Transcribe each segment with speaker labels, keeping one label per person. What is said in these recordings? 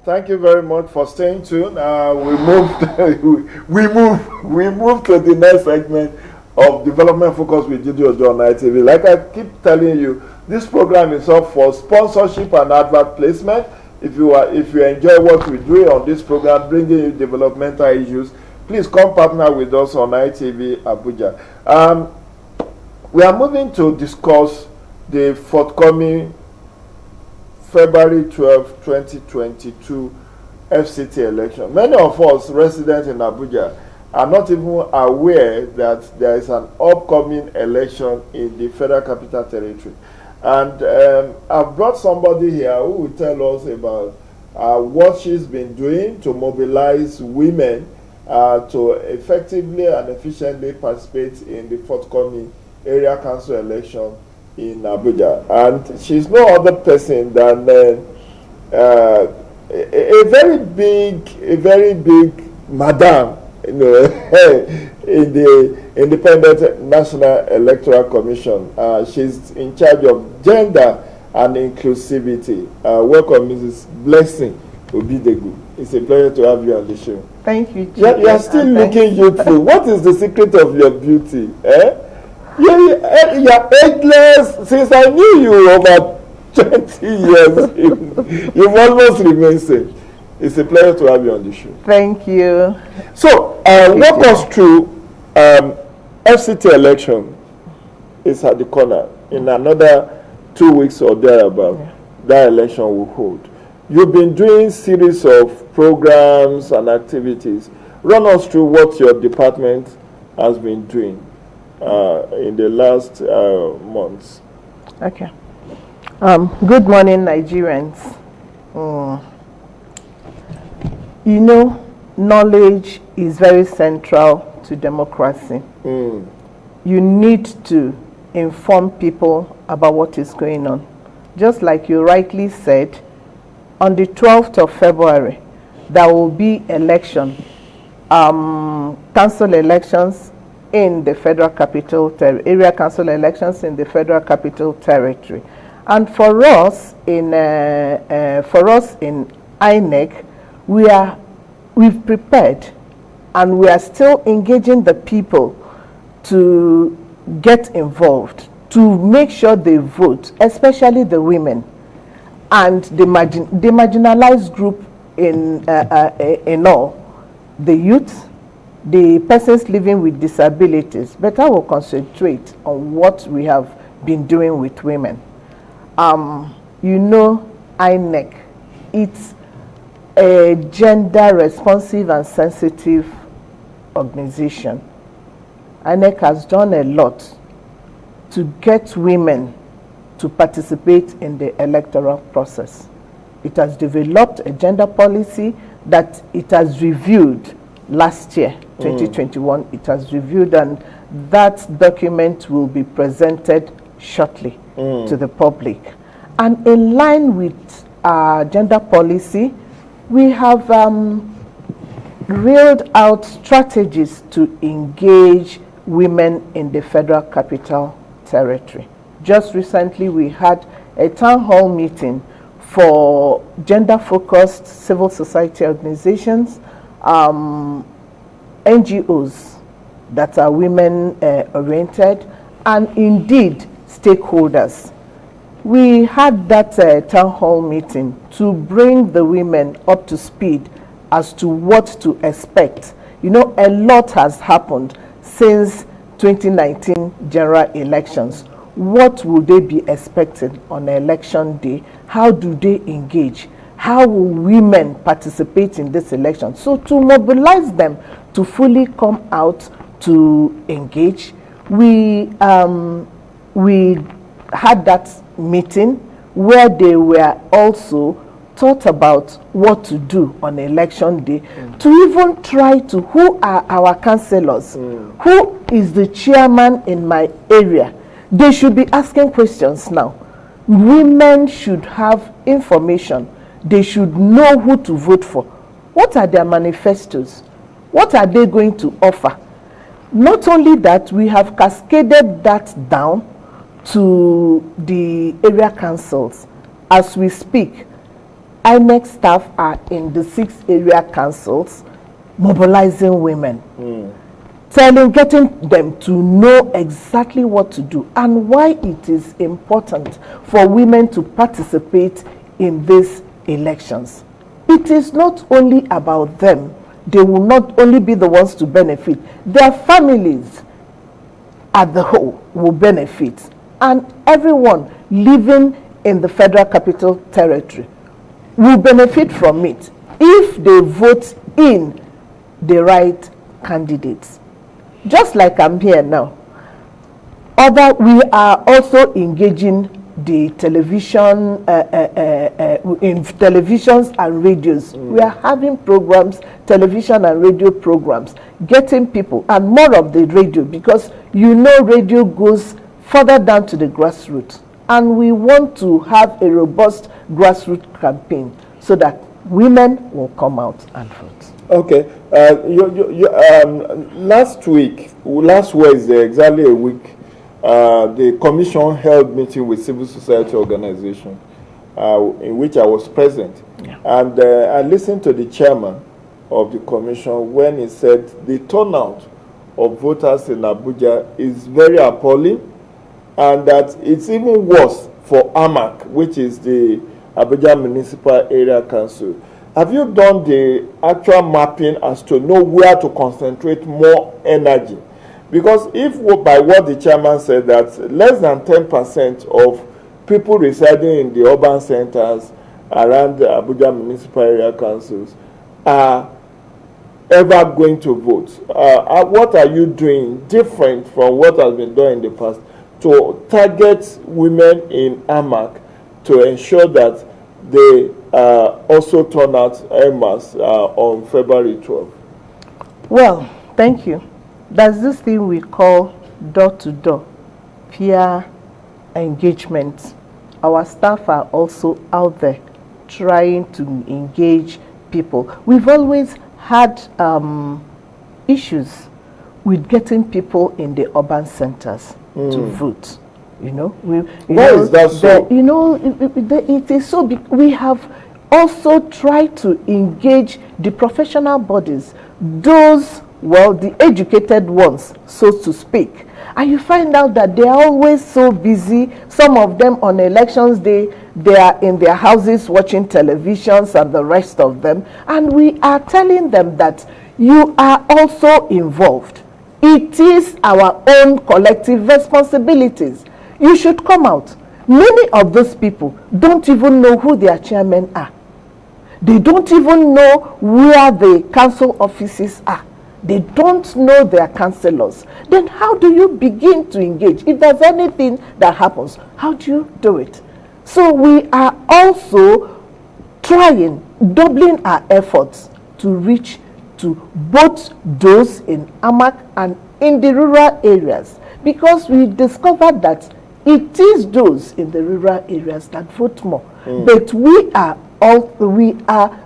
Speaker 1: Thank you very much for staying tuned. We moved, we moved to the next segment of Development Focus with Judy Ojo on ITV. Like I keep telling you, this program is up for sponsorship and advert placement. If you enjoy what we do on this program, bringing you developmental issues, please come partner with us on ITV Abuja. We are moving to discuss the forthcoming February 12, 2022 FCT election. Many of us residents in Abuja are not even aware that there is an upcoming election in the Federal Capital Territory. And I've brought somebody here who will tell us about what she's been doing to mobilize women to effectively and efficiently participate in the forthcoming area council election in Abuja. And she's no other person than a very big madam, in the Independent National Electoral Commission. She's in charge of gender and inclusivity. Welcome, Mrs. Blessing Obidegu. It's a pleasure to have you on the show.
Speaker 2: Thank you,
Speaker 1: You are still looking youthful. What is the secret of your beauty? You're ageless. Since I knew you over 20 years, you've almost remained same. It's a pleasure to have you on the show.
Speaker 2: Thank you.
Speaker 1: So, walk us through FCT election is at the corner. In another 2 weeks or thereabout, that election will hold. You've been doing series of programs and activities. Run us through what your department has been doing in the last months.
Speaker 2: Okay. Good morning, Nigerians. You know, knowledge is very central to democracy. You need to inform people about what is going on. Just like you rightly said, on the 12th of February, there will be election, council elections in the Federal Capital area council elections in the Federal Capital Territory. And for us in INEC, we've prepared and we are still engaging the people to get involved, to make sure they vote, especially the women and the marginalized group in all, the youth, the persons living with disabilities. But I will concentrate on what we have been doing with women. You know, INEC, it's a gender responsive and sensitive organization. INEC has done a lot to get women to participate in the electoral process. It has developed a gender policy that it has reviewed last year, 2021. It has reviewed, and that document will be presented shortly to the public. And in line with our gender policy, we have reeled out strategies to engage women in the Federal Capital Territory. Just recently, we had a town hall meeting for gender-focused civil society organizations, NGOs that are women-oriented, and indeed stakeholders. We had that town hall meeting to bring the women up to speed as to what to expect. You know, a lot has happened since 2019 general elections. What will they be expecting on election day? How do they engage? How will women participate in this election? So to mobilize them to fully come out to engage, we had that meeting where they were also taught about what to do on election day, to even try to, who are our councillors? Who is the chairman in my area? They should be asking questions now. Women should have information. They should know who to vote for. What are their manifestos? What are they going to offer? Not only that, we have cascaded that down to the area councils. As we speak, INEC staff are in the 6 area councils mobilizing women, getting them to know exactly what to do and why it is important for women to participate in these elections. It is not only about them. They will not only be the ones to benefit, their families as the whole will benefit, and everyone living in the Federal Capital Territory will benefit from it if they vote in the right candidates. Just like I'm here now, we are also engaging the television, in televisions and radios. We are having programs, television and radio programs, getting people, and more of the radio, because radio goes further down to the grassroots. And we want to have a robust grassroots campaign so that women will come out and vote.
Speaker 1: Okay. Last Wednesday, exactly a week, the commission held meeting with civil society organization in which I was present.
Speaker 2: Yeah.
Speaker 1: And I listened to the chairman of the commission when he said the turnout of voters in Abuja is very appalling, and that it's even worse for AMAC, which is the Abuja Municipal Area Council. Have you done the actual mapping as to know where to concentrate more energy? Because if by what the chairman said that less than 10% of people residing in the urban centers around the Abuja Municipal Area Councils are ever going to vote, what are you doing different from what has been done in the past to target women in AMAC to ensure that they also turn out en masse on February 12th?
Speaker 2: Well, thank you. There's this thing we call door-to-door peer engagement. Our staff are also out there trying to engage people. We've always had issues with getting people in the urban centers to vote.
Speaker 1: Why is that so?
Speaker 2: It is so big. We have also tried to engage the professional bodies, the educated ones, so to speak. And you find out that they are always so busy. Some of them on elections day, they are in their houses watching televisions and the rest of them. And we are telling them that you are also involved. It is our own collective responsibilities. You should come out. Many of those people don't even know who their chairmen are. They don't even know where the council offices are. They don't know their councillors. Then how do you begin to engage? If there's anything that happens, how do you do it? So we are also doubling our efforts to reach to both those in AMAC and in the rural areas, because we discovered that it is those in the rural areas that vote more. But we are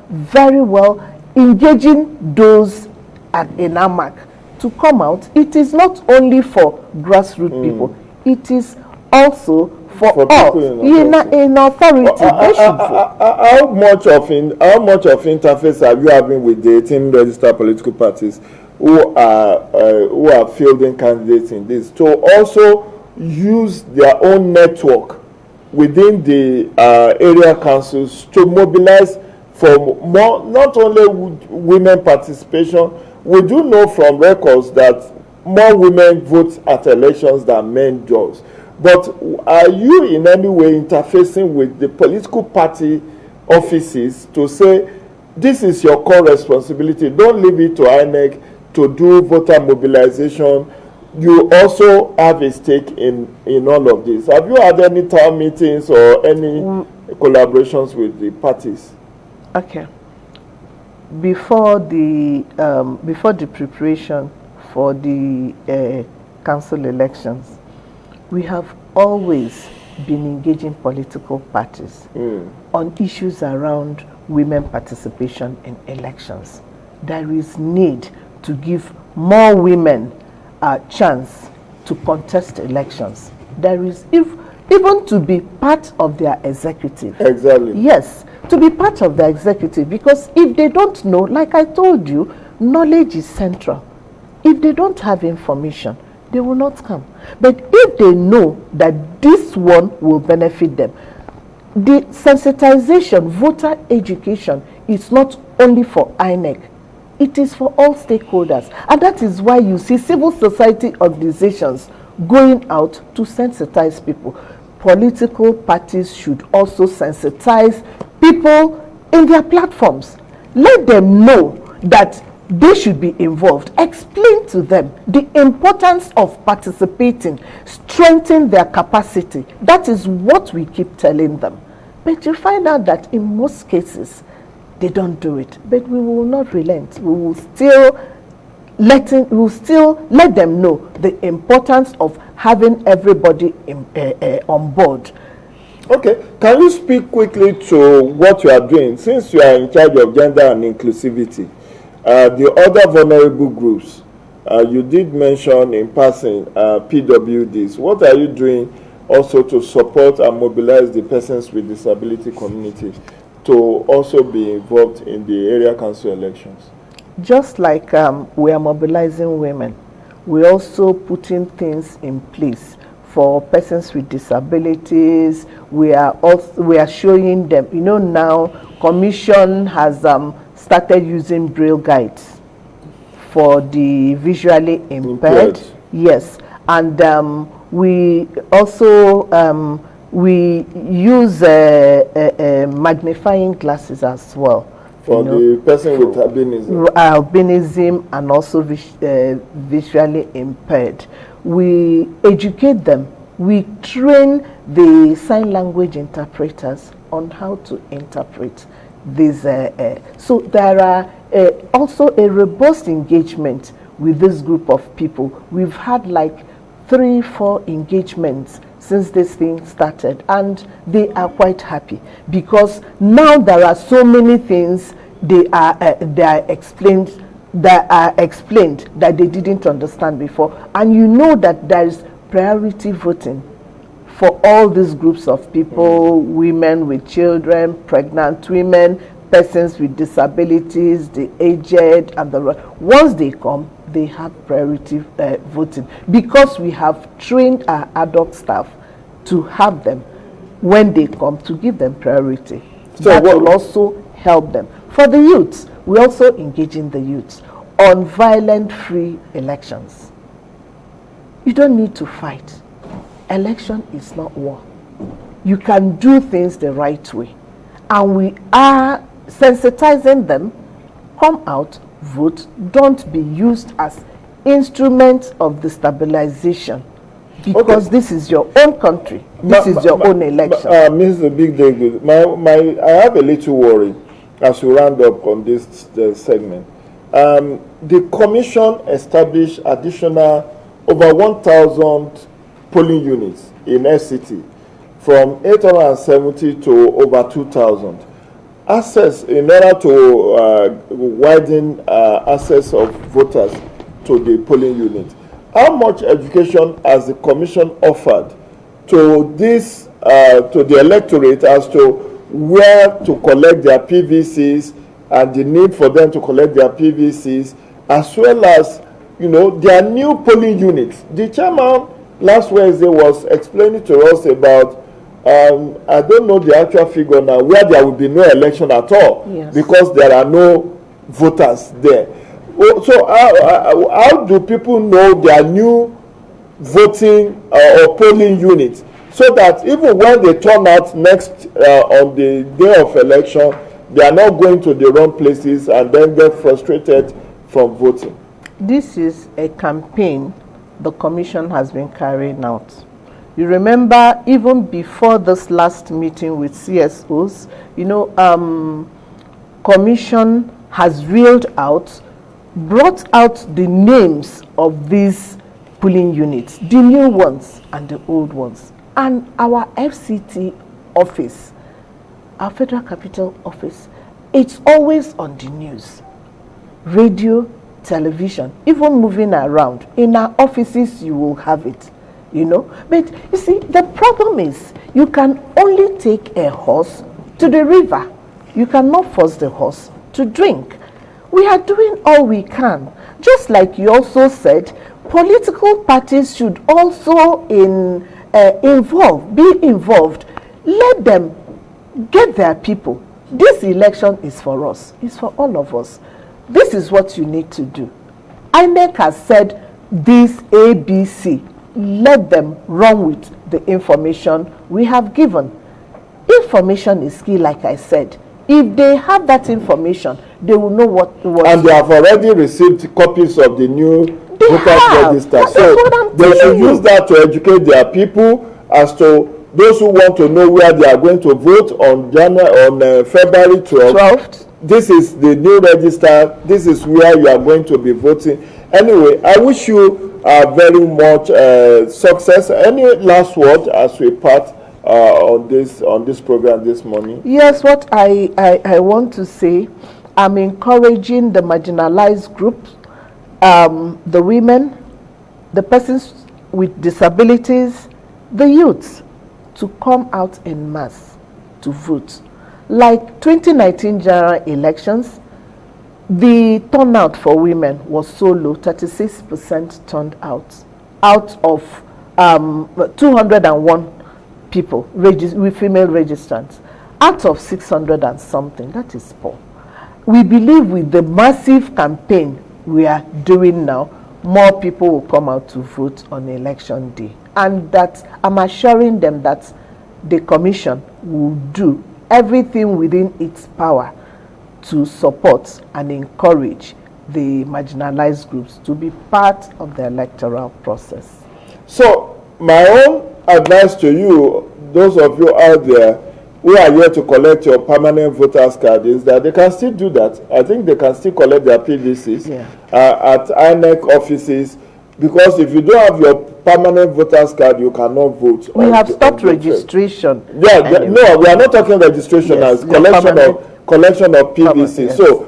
Speaker 2: very well engaging those in AMAC to come out. It is not only for grassroots people, it is also for us in authority.
Speaker 1: How much of interface are you having with the 18 registered political parties who are fielding candidates in this to also use their own network within the area councils to mobilize for more, not only women participation? We do know from records that more women vote at elections than men do. But are you in any way interfacing with the political party offices to say, this is your core responsibility, don't leave it to INEC to do voter mobilization? You also have a stake in all of this. Have you had any town meetings or any collaborations with the parties?
Speaker 2: Okay. Before the preparation for the council elections, we have always been engaging political parties on issues around women participation in elections. There is need to give more women a chance to contest elections. There is even to be part of their executive.
Speaker 1: Exactly.
Speaker 2: Yes, to be part of the executive, because if they don't know, like I told you, knowledge is central. If they don't have information, they will not come. But if they know that this one will benefit them, the sensitization, voter education is not only for INEC, it is for all stakeholders. And that is why you see civil society organizations going out to sensitize people. Political parties should also sensitize people in their platforms. Let them know that they should be involved. Explain to them the importance of participating, strengthen their capacity. That is what we keep telling them. But you find out that in most cases, they don't do it. But we will not relent. We will still let them know the importance of having everybody on board.
Speaker 1: Okay, can you speak quickly to what you are doing? Since you are in charge of gender and inclusivity, the other vulnerable groups, you did mention in passing PWDs. What are you doing also to support and mobilize the persons with disability community to also be involved in the area council elections?
Speaker 2: Just like we are mobilizing women, we're also putting things in place for persons with disabilities. We are showing them, now Commission has started using Braille guides for the visually impaired. Yes, and we also we use magnifying glasses as well.
Speaker 1: For the person with albinism.
Speaker 2: Albinism and also visually impaired. We educate them. We train the sign language interpreters on how to interpret this. So there are also a robust engagement with this group of people. We've had like 3-4 engagements since this thing started, and they are quite happy because now there are so many things they are explained that they didn't understand before, and you know that there is priority voting for all these groups of people, women with children, pregnant women, persons with disabilities, the aged, and the once they come, they have priority voting because we have trained our adult staff to have them when they come, to give them priority. So that will also help them. For the youths, we also engage in the youths on violent-free elections. You don't need to fight. Election is not war. You can do things the right way. And we are sensitizing them. Come out, vote. Don't be used as instruments of destabilization. Because this is your own country. This is your own election.
Speaker 1: Mr. Big David, I have a little worry as we round up on this segment. The commission established additional over 1,000 polling units in FCT, from 870 to over 2,000. Access, in order to widen access of voters to the polling unit. How much education has the commission offered to this, to the electorate as to where to collect their PVCs and the need for them to collect their PVCs, as well as, their new polling units? The chairman last Wednesday was explaining to us about, I don't know the actual figure now, where there will be no election at all, yes, because there are no voters there. So how do people know their new voting or polling units, so that even when they turn out next on the day of election, they are not going to the wrong places and then get frustrated from voting?
Speaker 2: This is a campaign the commission has been carrying out. You remember, even before this last meeting with CSOs, commission has brought out the names of these polling units, the new ones and the old ones. And our FCT office, our Federal Capital Office, it's always on the news, radio, television, even moving around. In our offices, you will have it, But you see, the problem is you can only take a horse to the river. You cannot force the horse to drink. We are doing all we can. Just like you also said, political parties should also be involved. Let them get their people. This election is for us. It's for all of us. This is what you need to do. INEC has said this ABC. Let them run with the information we have given. Information is key, like I said. If they have that information, they will know what.
Speaker 1: And they have already received copies of the new voters register. So they should use that to educate their people as to those who want to know where they are going to vote on February 12th. This is the new register. This is where you are going to be voting. Anyway, I wish you very much success. Any last word as we part on this program this morning?
Speaker 2: Yes, what I want to say, I'm encouraging the marginalized groups, the women, the persons with disabilities, the youths, to come out en masse to vote. Like 2019 general elections, the turnout for women was so low, 36% turned out of 201 people with female registrants, out of 600 and something. That is poor. We believe with the massive campaign we are doing now, more people will come out to vote on election day, and that I'm assuring them that the commission will do everything within its power to support and encourage the marginalized groups to be part of the electoral process.
Speaker 1: So my own advice to you, those of you out there who are here to collect your permanent voters card, is that they can still do that. I think they can still collect their PVCs at INEC offices, because if you don't have your permanent voters card, you cannot vote.
Speaker 2: We have stopped registration.
Speaker 1: No, we are not talking registration as collection of PVC. Yes. So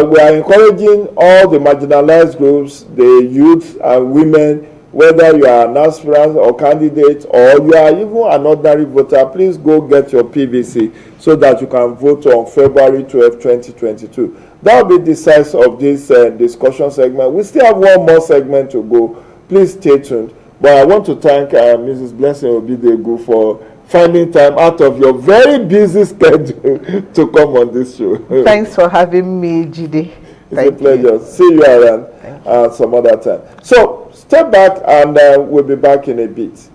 Speaker 1: we are encouraging all the marginalized groups, the youth and women, whether you are an aspirant or candidate or you are even an ordinary voter, please go get your PVC so that you can vote on February 12, 2022. That will be the size of this discussion segment. We still have one more segment to go. Please stay tuned. But I want to thank Mrs. Blessing Obidegu for finding time out of your very busy schedule to come on this show.
Speaker 2: Thanks for having me, Jide.
Speaker 1: It's a pleasure. See you around some other time. So step back and we'll be back in a bit.